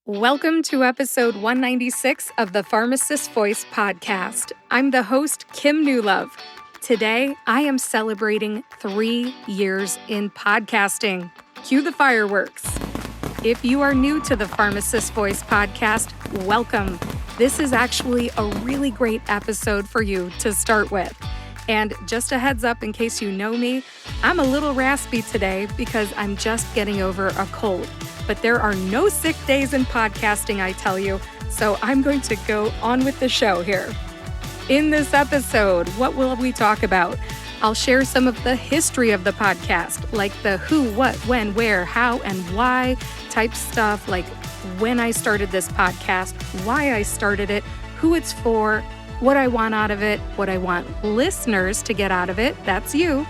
Welcome to episode 196 of the Pharmacist Voice podcast. I'm the host, Kim Newlove. Today, I am celebrating 3 years in podcasting. Cue the fireworks. If you are new to the Pharmacist Voice podcast, welcome. This is actually a really great episode for you to start with. And just a heads up in case you know me, I'm a little raspy today because I'm just getting over a cold. But there are no sick days in podcasting, I tell you, so I'm going to go on with the show here. In this episode, what will we talk about? I'll share some of the history of the podcast, like the who, what, when, where, how, and why type stuff, like when I started this podcast, why I started it, who it's for, what I want out of it, what I want listeners to get out of it, that's you,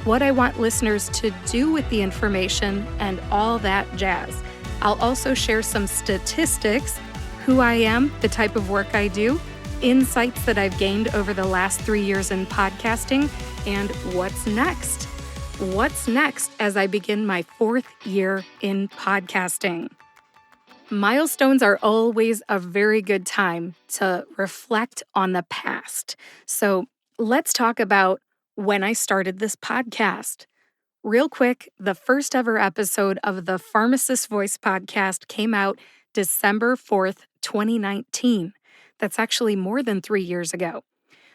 what I want listeners to do with the information, and all that jazz. I'll also share some statistics, who I am, the type of work I do, insights that I've gained over the last 3 years in podcasting, and what's next. What's next as I begin my 4th year in podcasting? Milestones are always a very good time to reflect on the past. So let's talk about when I started this podcast. Real quick, the first ever episode of the Pharmacist Voice podcast came out December 4th, 2019. That's actually more than 3 years ago.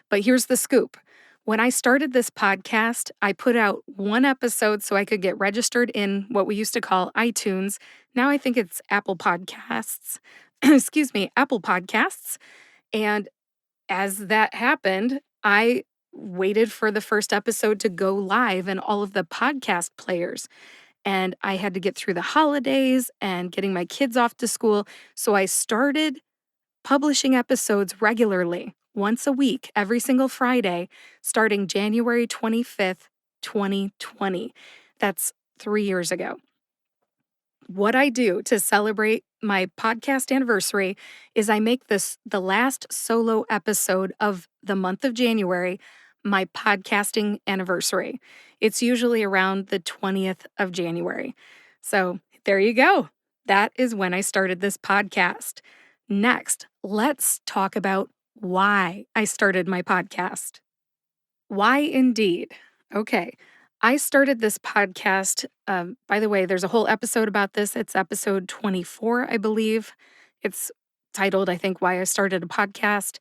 But here's the scoop. When I started this podcast, I put out one episode so I could get registered in what we used to call iTunes. Now I think it's Apple Podcasts. Apple Podcasts. And as that happened, I waited for the first episode to go live in all of the podcast players. And I had to get through the holidays and getting my kids off to school. So I started publishing episodes regularly, once a week, every single Friday, starting January 25th, 2020. That's 3 years ago. What I do to celebrate my podcast anniversary is I make this the last solo episode of the month of January my podcasting anniversary. It's usually around the 20th of January. So there you go. That is when I started this podcast. Next, let's talk about why I started my podcast. Why indeed? Okay. I started this podcast. By the way, there's a whole episode about this. It's episode 24, I believe. It's titled, I think, Why I Started a Podcast.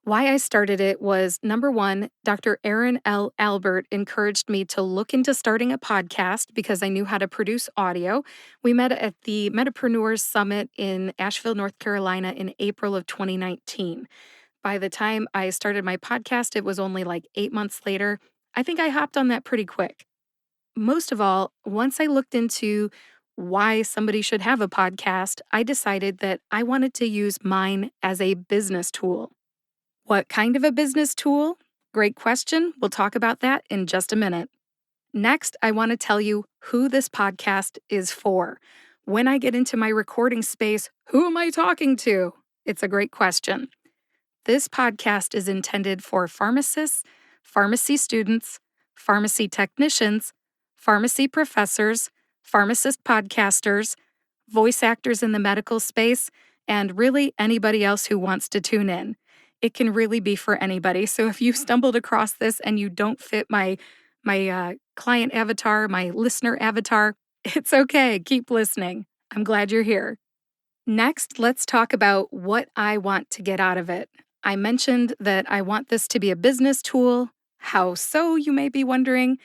Why I started it was, number one, Dr. Erin L. Albert encouraged me to look into starting a podcast because I knew how to produce audio. We met at the Metapreneurs Summit in Asheville, North Carolina in April of 2019. By the time I started my podcast, it was only like 8 months later. I think I hopped on that pretty quick. Most of all, once I looked into why somebody should have a podcast, I decided that I wanted to use mine as a business tool. What kind of a business tool? Great question. We'll talk about that in just a minute. Next, I want to tell you who this podcast is for. When I get into my recording space, who am I talking to? It's a great question. This podcast is intended for pharmacists, pharmacy students, pharmacy technicians, pharmacy professors, pharmacist podcasters, voice actors in the medical space, and really anybody else who wants to tune in. It can really be for anybody. So if you stumbled across this and you don't fit my client avatar, my listener avatar, it's okay. Keep listening. I'm glad you're here. Next, let's talk about what I want to get out of it. I mentioned that I want this to be a business tool. How so, you may be wondering?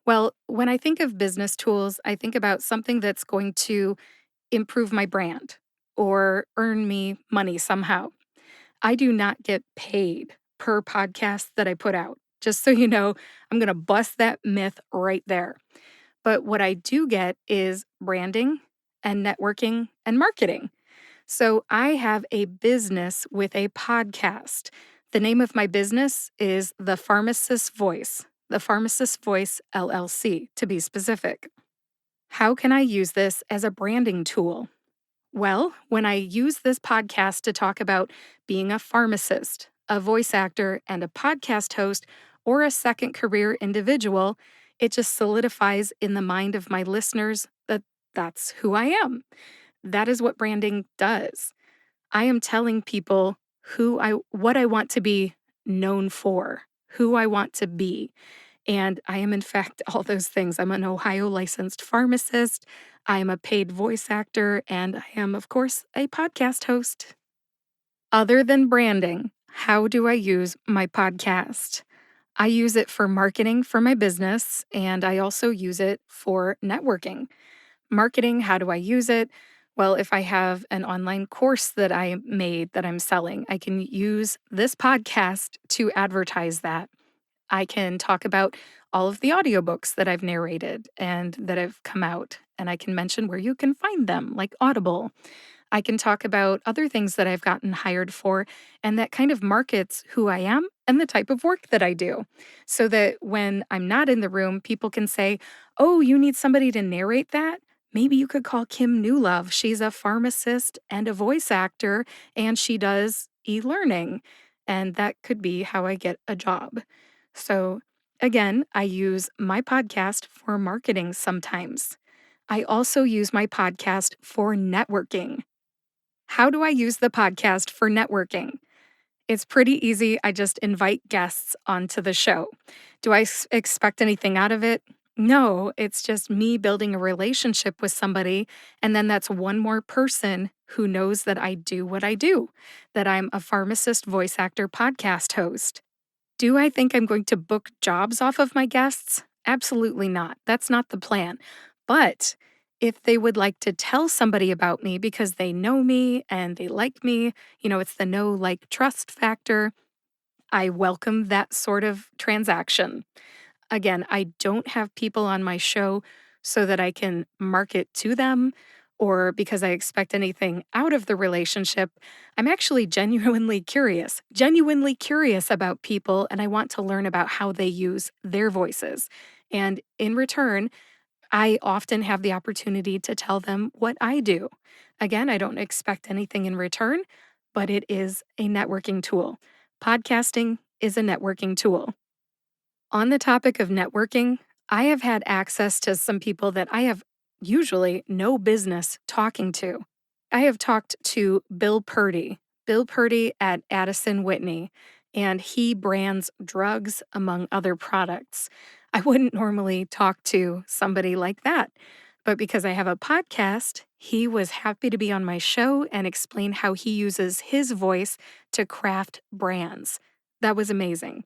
Well, when I think of business tools, I think about something that's going to improve my brand or earn me money somehow. I do not get paid per podcast that I put out. Just so you know, I'm going to bust that myth right there. But what I do get is branding and networking and marketing. So I have a business with a podcast. The name of my business is The Pharmacist Voice, The Pharmacist Voice LLC, to be specific. How can I use this as a branding tool? Well, when I use this podcast to talk about being a pharmacist, a voice actor, and a podcast host, or a second career individual, it just solidifies in the mind of my listeners that that's who I am. that is what branding does. I am telling people what I want to be known for, who I want to be. And I am, in fact, all those things. I'm an Ohio licensed pharmacist. I am a paid voice actor, and I am, of course, a podcast host. Other than branding, how do I use my podcast? I use it for marketing for my business, and I also use it for networking. Marketing, how do I use it? Well, if I have an online course that I made that I'm selling, I can use this podcast to advertise that. I can talk about all of the audiobooks that I've narrated and that have come out, and I can mention where you can find them, like Audible. I can talk about other things that I've gotten hired for, and that kind of markets who I am and the type of work that I do. So that when I'm not in the room, people can say, "Oh, you need somebody to narrate that? Maybe you could call Kim Newlove. She's a pharmacist and a voice actor, and she does e learning." And that could be how I get a job. So, again, I use my podcast for marketing sometimes. I also use my podcast for networking. How do I use the podcast for networking? It's pretty easy. I just invite guests onto the show. Do I expect anything out of it? No, it's just me building a relationship with somebody. And then that's one more person who knows that I do what I do, that I'm a pharmacist, voice actor, podcast host. Do I think I'm going to book jobs off of my guests? Absolutely not. That's not the plan. But if they would like to tell somebody about me because they know me and they like me, it's the know, like, trust factor, I welcome that sort of transaction. Again, I don't have people on my show so that I can market to them or because I expect anything out of the relationship. I'm actually genuinely curious about people, and I want to learn about how they use their voices. And in return, I often have the opportunity to tell them what I do. Again, I don't expect anything in return, but it is a networking tool. Podcasting is a networking tool. On the topic of networking, I have had access to some people that I have usually no business talking to. I have talked to Bill Purdy at Addison Whitney, and he brands drugs among other products. I wouldn't normally talk to somebody like that, but because I have a podcast, he was happy to be on my show and explain how he uses his voice to craft brands. That was amazing.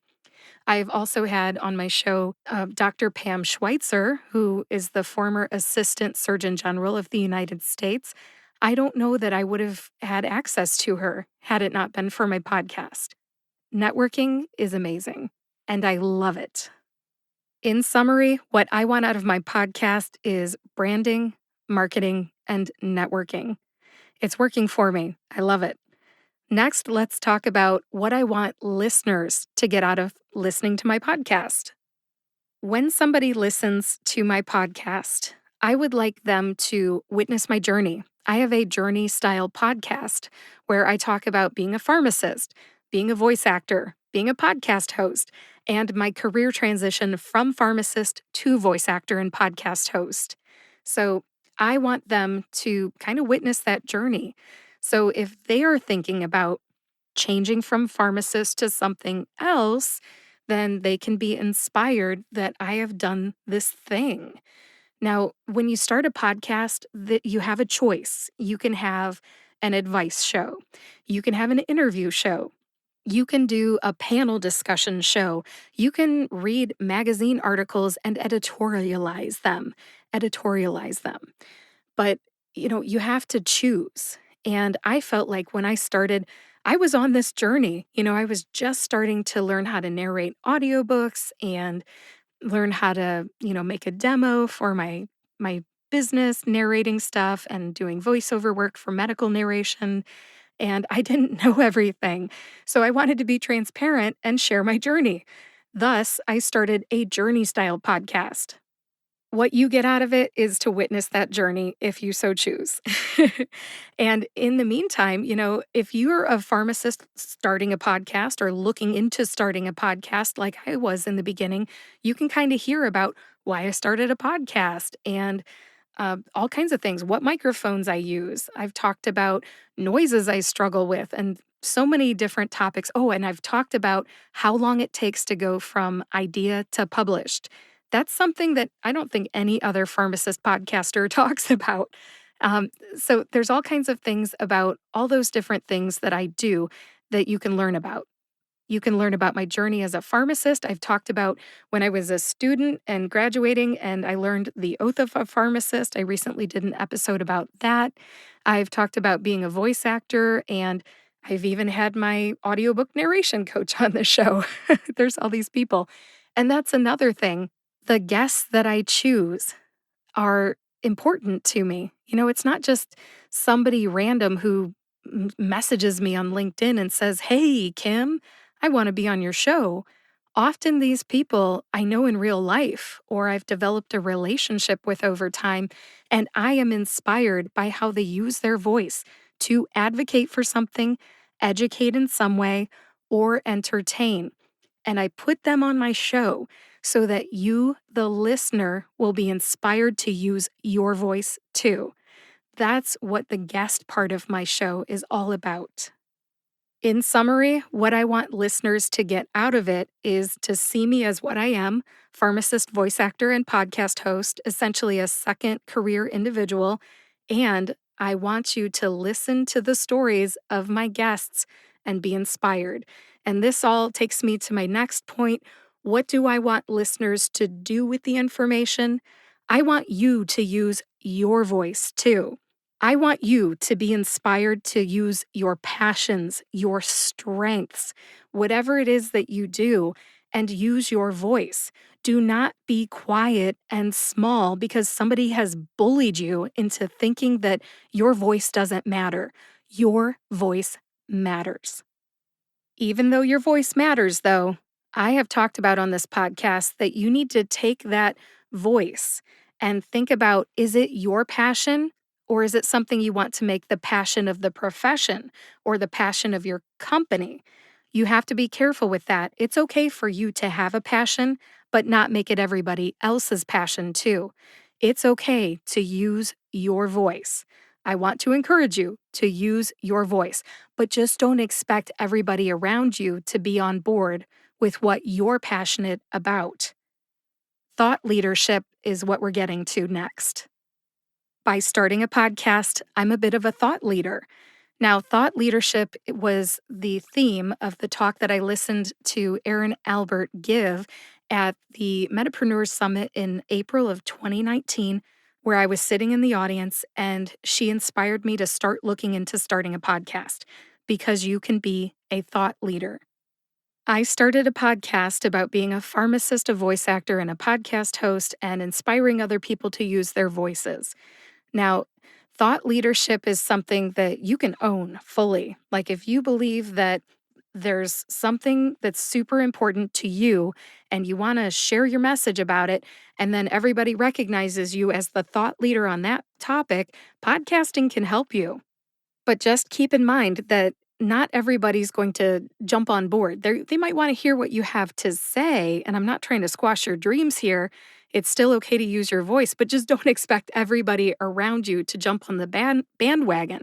I've also had on my show Dr. Pam Schweitzer, who is the former Assistant Surgeon General of the United States. I don't know that I would have had access to her had it not been for my podcast. Networking is amazing, and I love it. In summary, what I want out of my podcast is branding, marketing, and networking. It's working for me. I love it. Next, let's talk about what I want listeners to get out of listening to my podcast. When somebody listens to my podcast, I would like them to witness my journey. I have a journey style podcast where I talk about being a pharmacist, being a voice actor, being a podcast host, and my career transition from pharmacist to voice actor and podcast host. So I want them to kind of witness that journey. So if they are thinking about changing from pharmacist to something else, then they can be inspired that I have done this thing. Now, when you start a podcast, that you have a choice. You can have an advice show. You can have an interview show. You can do a panel discussion show. You can read magazine articles and editorialize them. Editorialize them. But, you have to choose. And I felt like when I started, I was on this journey. I was just starting to learn how to narrate audiobooks and learn how to, make a demo for my business, narrating stuff and doing voiceover work for medical narration. And I didn't know everything. So I wanted to be transparent and share my journey. Thus, I started a journey style podcast. What you get out of it is to witness that journey if you so choose. And in the meantime, if you're a pharmacist starting a podcast or looking into starting a podcast like I was in the beginning, you can kind of hear about why I started a podcast and all kinds of things, what microphones I use. I've talked about noises I struggle with and so many different topics. Oh, and I've talked about how long it takes to go from idea to published. That's something that I don't think any other pharmacist podcaster talks about. So there's all kinds of things about all those different things that I do that you can learn about. You can learn about my journey as a pharmacist. I've talked about when I was a student and graduating, and I learned the oath of a pharmacist. I recently did an episode about that. I've talked about being a voice actor, and I've even had my audiobook narration coach on the show. There's all these people. And that's another thing. The guests that I choose are important to me. It's not just somebody random who messages me on LinkedIn and says, "Hey, Kim, I want to be on your show." Often these people I know in real life or I've developed a relationship with over time, and I am inspired by how they use their voice to advocate for something, educate in some way, or entertain. And I put them on my show so that you, the listener, will be inspired to use your voice too. That's what the guest part of my show is all about. In summary, what I want listeners to get out of it is to see me as what I am, pharmacist, voice actor, and podcast host, essentially a second career individual. And I want you to listen to the stories of my guests and be inspired. And this all takes me to my next point. What do I want listeners to do with the information? I want you to use your voice too. I want you to be inspired to use your passions, your strengths, whatever it is that you do, and use your voice. Do not be quiet and small because somebody has bullied you into thinking that your voice doesn't matter. Your voice matters. Even though your voice matters, though, I have talked about on this podcast that you need to take that voice and think about, is it your passion or is it something you want to make the passion of the profession or the passion of your company? You have to be careful with that. It's okay for you to have a passion, but not make it everybody else's passion too. It's okay to use your voice. I want to encourage you to use your voice, but just don't expect everybody around you to be on board with what you're passionate about. Thought leadership is what we're getting to next. By starting a podcast, I'm a bit of a thought leader. Now, thought leadership was the theme of the talk that I listened to Erin Albert give at the Metapreneurs Summit in April of 2019, where I was sitting in the audience and she inspired me to start looking into starting a podcast because you can be a thought leader. I started a podcast about being a pharmacist, a voice actor, and a podcast host and inspiring other people to use their voices. Now, thought leadership is something that you can own fully. Like if you believe that there's something that's super important to you and you want to share your message about it, and then everybody recognizes you as the thought leader on that topic, podcasting can help you. But just keep in mind that not everybody's going to jump on board. They might want to hear what you have to say, and I'm not trying to squash your dreams here. It's still okay to use your voice, but just don't expect everybody around you to jump on the bandwagon.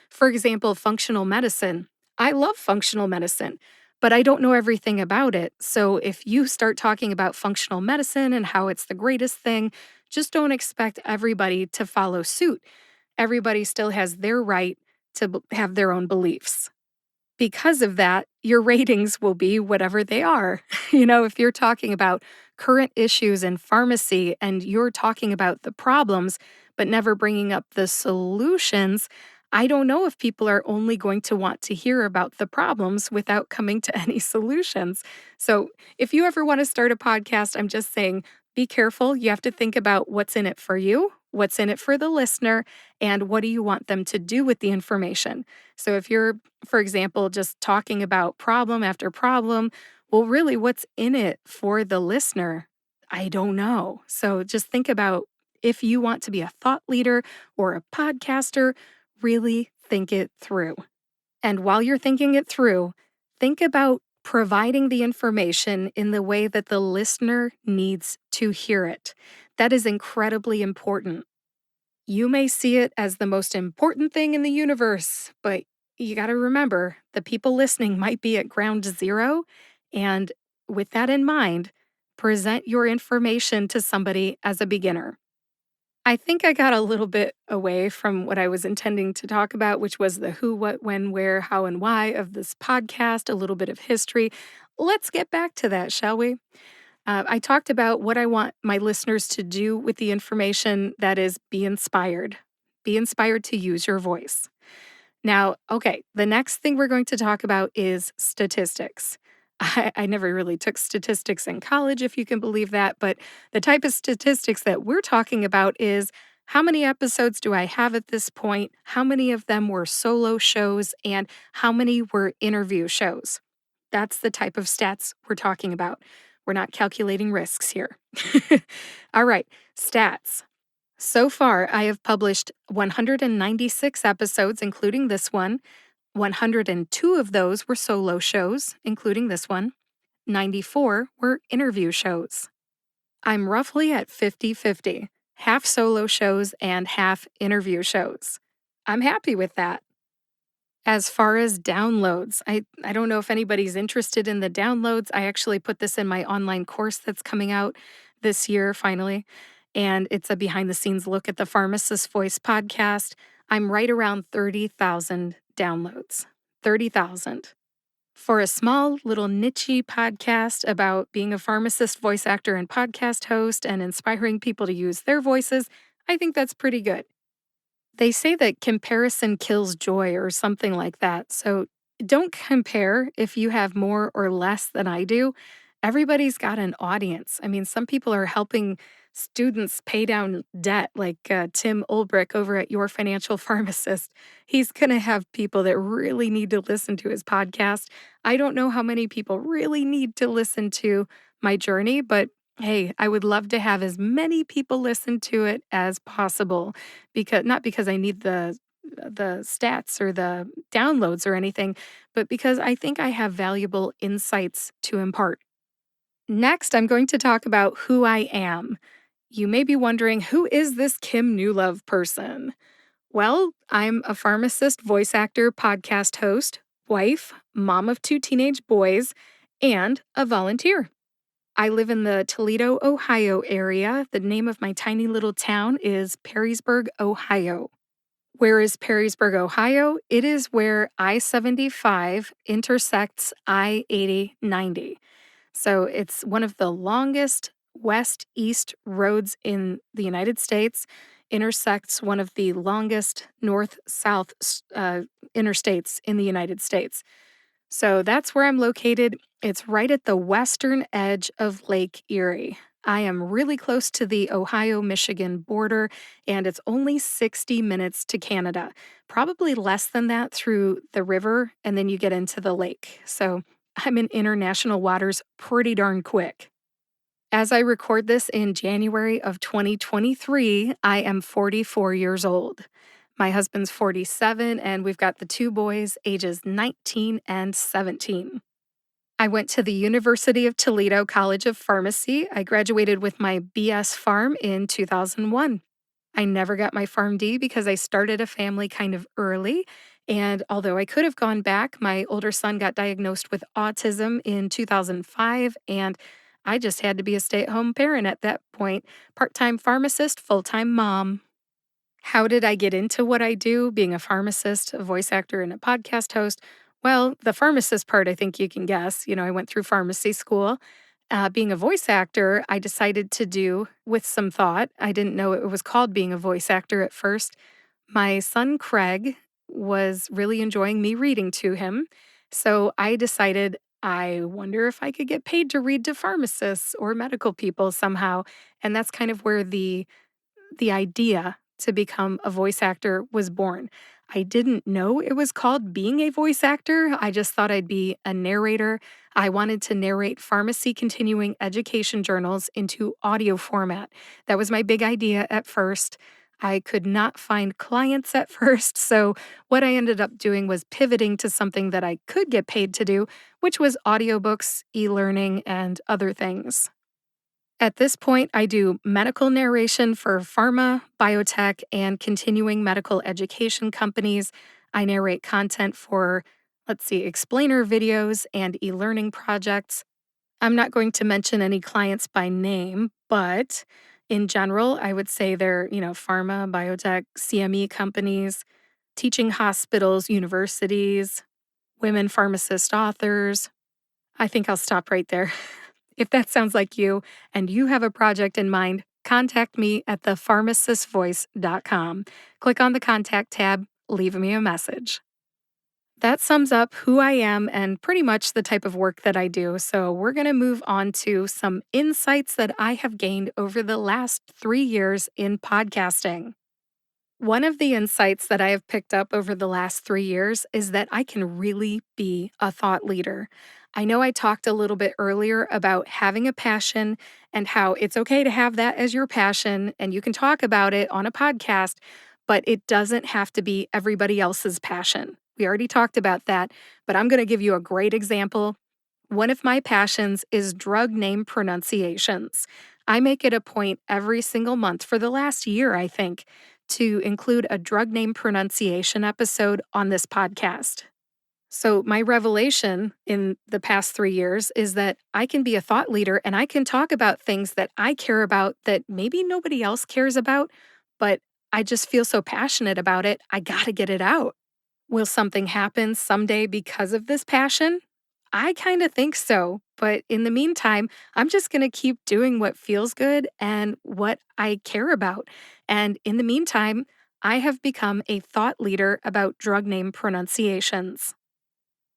For example, functional medicine. I love functional medicine, but I don't know everything about it. So if you start talking about functional medicine and how it's the greatest thing, just don't expect everybody to follow suit. Everybody still has their right to have their own beliefs. Because of that, your ratings will be whatever they are. If you're talking about current issues in pharmacy and you're talking about the problems, but never bringing up the solutions, I don't know if people are only going to want to hear about the problems without coming to any solutions. So if you ever want to start a podcast, I'm just saying, be careful. You have to think about what's in it for you, what's in it for the listener, and what do you want them to do with the information. So if you're, for example, just talking about problem after problem, well, really, what's in it for the listener? I don't know. So just think about if you want to be a thought leader or a podcaster, really think it through. And while you're thinking it through, think about providing the information in the way that the listener needs to hear it. That is incredibly important. You may see it as the most important thing in the universe, but you got to remember the people listening might be at ground zero. And with that in mind, present your information to somebody as a beginner. I think I got a little bit away from what I was intending to talk about, which was the who, what, when, where, how, and why of this podcast, a little bit of history. Let's get back to that, shall we? I talked about what I want my listeners to do with the information that is be inspired. Be inspired to use your voice. Now, okay, the next thing we're going to talk about is statistics. I never really took statistics in college, if you can believe that, but the type of statistics that we're talking about is how many episodes do I have at this point? How many of them were solo shows? And how many were interview shows? That's the type of stats we're talking about. We're not calculating risks here. All right, stats. So far, I have published 196 episodes, including this one. 102 of those were solo shows, including this one. 94 were interview shows. I'm roughly at 50-50, half solo shows and half interview shows. I'm happy with that. As far as downloads, I don't know if anybody's interested in the downloads. I actually put this in my online course that's coming out this year, finally. And it's a behind the scenes look at the Pharmacist Voice podcast. I'm right around 30,000 downloads. 30,000. For a small little niche podcast about being a pharmacist, voice actor, and podcast host and inspiring people to use their voices, I think that's pretty good. They say that comparison kills joy or something like that. So don't compare if you have more or less than I do. Everybody's got an audience. I mean, some people are helping students pay down debt, like Tim Ulbrich over at Your Financial Pharmacist. He's going to have people that really need to listen to his podcast. I don't know how many people really need to listen to my journey, but hey, I would love to have as many people listen to it as possible because not because I need the stats or the downloads or anything, but because I think I have valuable insights to impart. Next, I'm going to talk about who I am. You may be wondering, who is this Kim Newlove person? Well, I'm a pharmacist, voice actor, podcast host, wife, mom of 2 teenage boys, and a volunteer. I live in the Toledo, Ohio area. The name of my tiny little town is Perrysburg, Ohio. Where is Perrysburg, Ohio? It is where I-75 intersects I-80-90. So it's one of the longest west-east roads in the United States, intersects one of the longest north-south interstates in the United States. So that's where I'm located. It's right at the western edge of Lake Erie. I am really close to the Ohio-Michigan border, and it's only 60 minutes to Canada. Probably less than that through the river, and then you get into the lake. So I'm in international waters pretty darn quick. As I record this in January of 2023, I am 44 years old. My husband's 47, and we've got the 2 boys, ages 19 and 17. I went to the University of Toledo College of Pharmacy. I graduated with my BS Pharm in 2001. I never got my PharmD because I started a family kind of early. And although I could have gone back, my older son got diagnosed with autism in 2005, and I just had to be a stay at home parent at that point, part time pharmacist, full time mom. How did I get into what I do, being a pharmacist, a voice actor, and a podcast host? Well, the pharmacist part, I think you can guess. You know, I went through pharmacy school. Being a voice actor, I decided to do with some thought. I didn't know it was called being a voice actor at first. My son Craig was really enjoying me reading to him. So I decided I wonder if I could get paid to read to pharmacists or medical people somehow. And that's kind of where the idea to become a voice actor was born. I didn't know it was called being a voice actor. I just thought I'd be a narrator. I wanted to narrate pharmacy continuing education journals into audio format. That was my big idea at first. I could not find clients at first, so what I ended up doing was pivoting to something that I could get paid to do, which was audiobooks, e learning, and other things. At this point, I do medical narration for pharma, biotech, and continuing medical education companies. I narrate content for, let's see, explainer videos and e learning projects. I'm not going to mention any clients by name, but in general, I would say they're, pharma, biotech, CME companies, teaching hospitals, universities, women pharmacist authors. I think I'll stop right there. If that sounds like you and you have a project in mind, contact me at thepharmacistvoice.com. Click on the contact tab, leave me a message. That sums up who I am and pretty much the type of work that I do. So, we're going to move on to some insights that I have gained over the last 3 years in podcasting. One of the insights that I have picked up over the last 3 years is that I can really be a thought leader. I know I talked a little bit earlier about having a passion and how it's okay to have that as your passion and you can talk about it on a podcast, but it doesn't have to be everybody else's passion. We already talked about that, but I'm going to give you a great example. One of my passions is drug name pronunciations. I make it a point every single month for the last year, I think, to include a drug name pronunciation episode on this podcast. So, my revelation in the past 3 years is that I can be a thought leader and I can talk about things that I care about that maybe nobody else cares about, but I just feel so passionate about it. I got to get it out. Will something happen someday because of this passion? I kind of think so, but in the meantime, I'm just going to keep doing what feels good and what I care about. And in the meantime, I have become a thought leader about drug name pronunciations.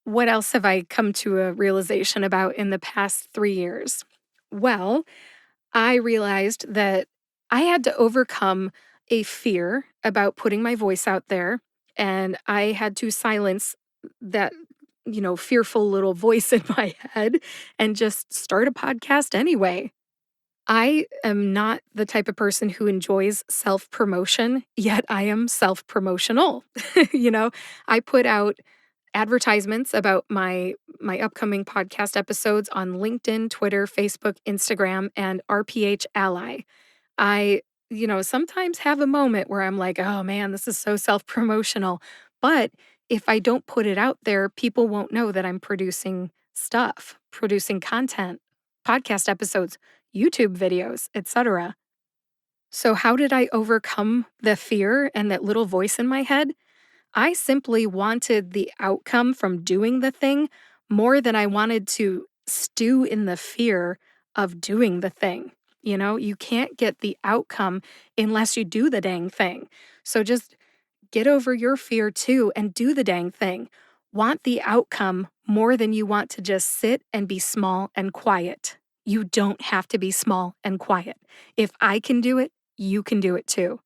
What else have I come to a realization about in the past 3 years? Well, I realized that I had to overcome a fear about putting my voice out there, and I had to silence that, fearful little voice in my head and just start a podcast anyway. I am not the type of person who enjoys self promotion, yet I am self promotional. you know, I put out advertisements about my upcoming podcast episodes on LinkedIn, Twitter, Facebook, Instagram, and RPH Ally. I, sometimes have a moment where I'm like, oh man, this is so self promotional. But if I don't put it out there, people won't know that I'm producing stuff, producing content, podcast episodes, YouTube videos, etc. So, how did I overcome the fear and that little voice in my head? I simply wanted the outcome from doing the thing more than I wanted to stew in the fear of doing the thing. You can't get the outcome unless you do the dang thing. So just get over your fear too and do the dang thing. Want the outcome more than you want to just sit and be small and quiet. You don't have to be small and quiet. If I can do it, you can do it too.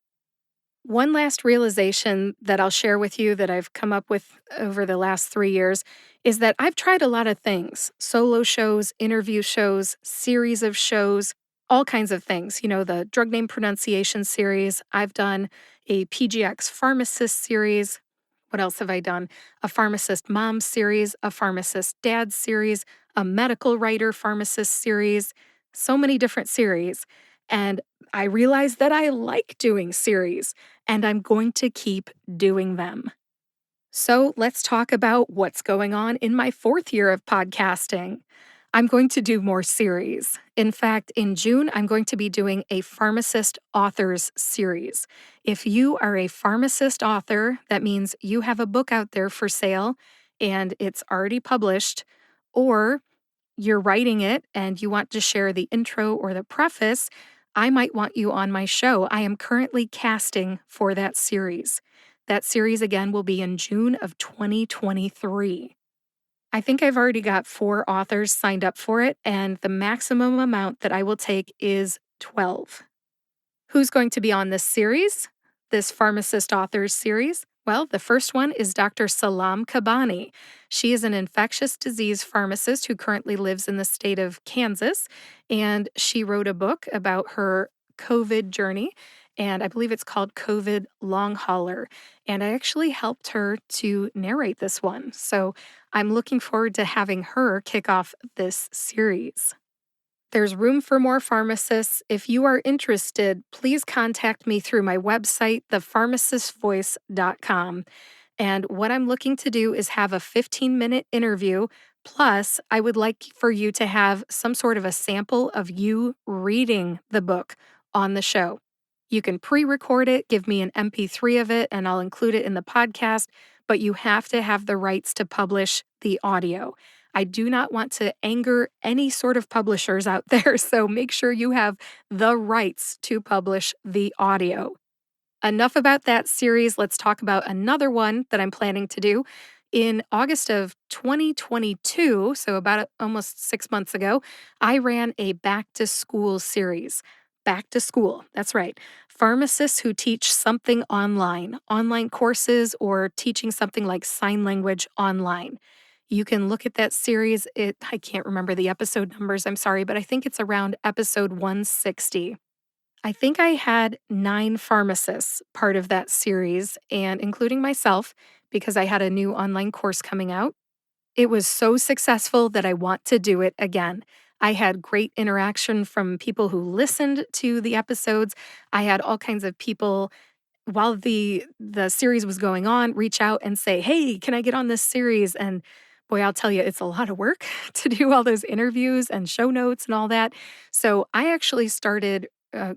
One last realization that I'll share with you that I've come up with over the last 3 years is that I've tried a lot of things: solo shows, interview shows, series of shows, all kinds of things. The drug name pronunciation series. I've done a PGX pharmacist series. What else have I done? A pharmacist mom series, a pharmacist dad series, a medical writer pharmacist series, so many different series. And I realized that I like doing series and I'm going to keep doing them. So let's talk about what's going on in my 4th year of podcasting. I'm going to do more series. In fact, in June, I'm going to be doing a pharmacist authors series. If you are a pharmacist author, that means you have a book out there for sale and it's already published, or you're writing it and you want to share the intro or the preface, I might want you on my show. I am currently casting for that series. That series again will be in June of 2023. I think I've already got 4 authors signed up for it, and the maximum amount that I will take is 12. Who's going to be on this series, this Pharmacist Authors series? Well, the first one is Dr. Salam Kabbani. She is an infectious disease pharmacist who currently lives in the state of Kansas, and she wrote a book about her COVID journey, and I believe it's called COVID Long Hauler. And I actually helped her to narrate this one. So I'm looking forward to having her kick off this series. There's room for more pharmacists. If you are interested, please contact me through my website, thepharmacistvoice.com. And what I'm looking to do is have a 15-minute interview. Plus, I would like for you to have some sort of a sample of you reading the book on the show. You can pre-record it, give me an MP3 of it, and I'll include it in the podcast, but you have to have the rights to publish the audio. I do not want to anger any sort of publishers out there, so make sure you have the rights to publish the audio. Enough about that series. Let's talk about another one that I'm planning to do. In August of 2022, so about almost 6 months ago, I ran a back to school series. Back to school, that's right. Pharmacists who teach something online courses, or teaching something like sign language online. You can look at that series. I can't remember the episode numbers, I'm sorry, but I think it's around episode 160. I think I had 9 pharmacists part of that series, and including myself, because I had a new online course coming out. It was so successful that I want to do it again. I had great interaction from people who listened to the episodes. I had all kinds of people, while the series was going on, reach out and say, "Hey, can I get on this series?" And boy, I'll tell you, it's a lot of work to do all those interviews and show notes and all that. So I actually started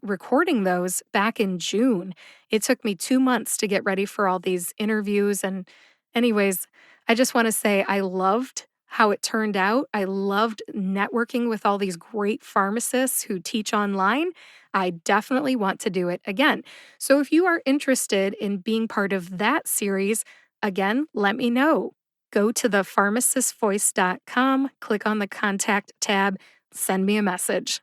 recording those back in June. It took me 2 months to get ready for all these interviews. And, anyways, I just want to say I loved how it turned out. I loved networking with all these great pharmacists who teach online. I definitely want to do it again. So if you are interested in being part of that series, again, let me know. Go to thepharmacistvoice.com, click on the contact tab, send me a message.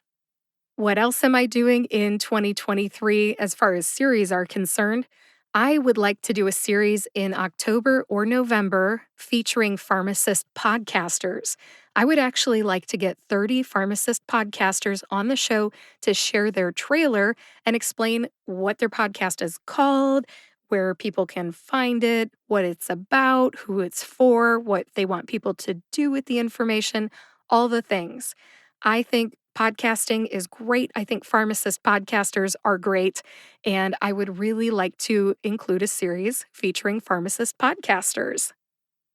What else am I doing in 2023 as far as series are concerned? I would like to do a series in October or November featuring pharmacist podcasters. I would actually like to get 30 pharmacist podcasters on the show to share their trailer and explain what their podcast is called, where people can find it, what it's about, who it's for, what they want people to do with the information, all the things. I think podcasting is great. I think pharmacist podcasters are great. And I would really like to include a series featuring pharmacist podcasters.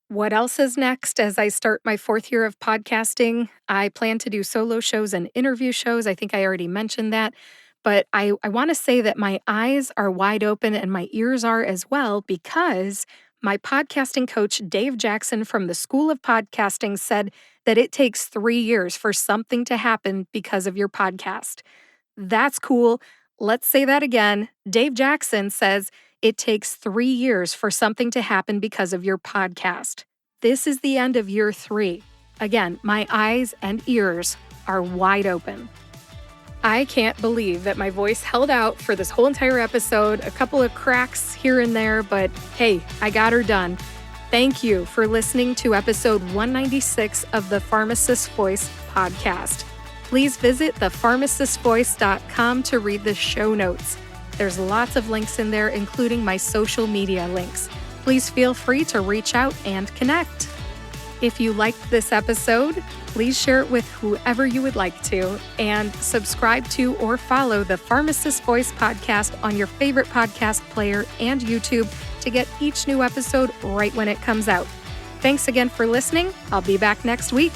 What else is next as I start my 4th year of podcasting? I plan to do solo shows and interview shows. I think I already mentioned that. But I want to say that my eyes are wide open and my ears are as well, because my podcasting coach, Dave Jackson from the School of Podcasting, said that it takes 3 years for something to happen because of your podcast. That's cool. Let's say that again. Dave Jackson says it takes 3 years for something to happen because of your podcast. This is the end of year 3. Again, my eyes and ears are wide open. I can't believe that my voice held out for this whole entire episode, a couple of cracks here and there, but hey, I got her done. Thank you for listening to episode 196 of the Pharmacist Voice podcast. Please visit thepharmacistvoice.com to read the show notes. There's lots of links in there, including my social media links. Please feel free to reach out and connect. If you liked this episode, please share it with whoever you would like to, and subscribe to or follow the Pharmacist Voice podcast on your favorite podcast player and YouTube to get each new episode right when it comes out. Thanks again for listening. I'll be back next week.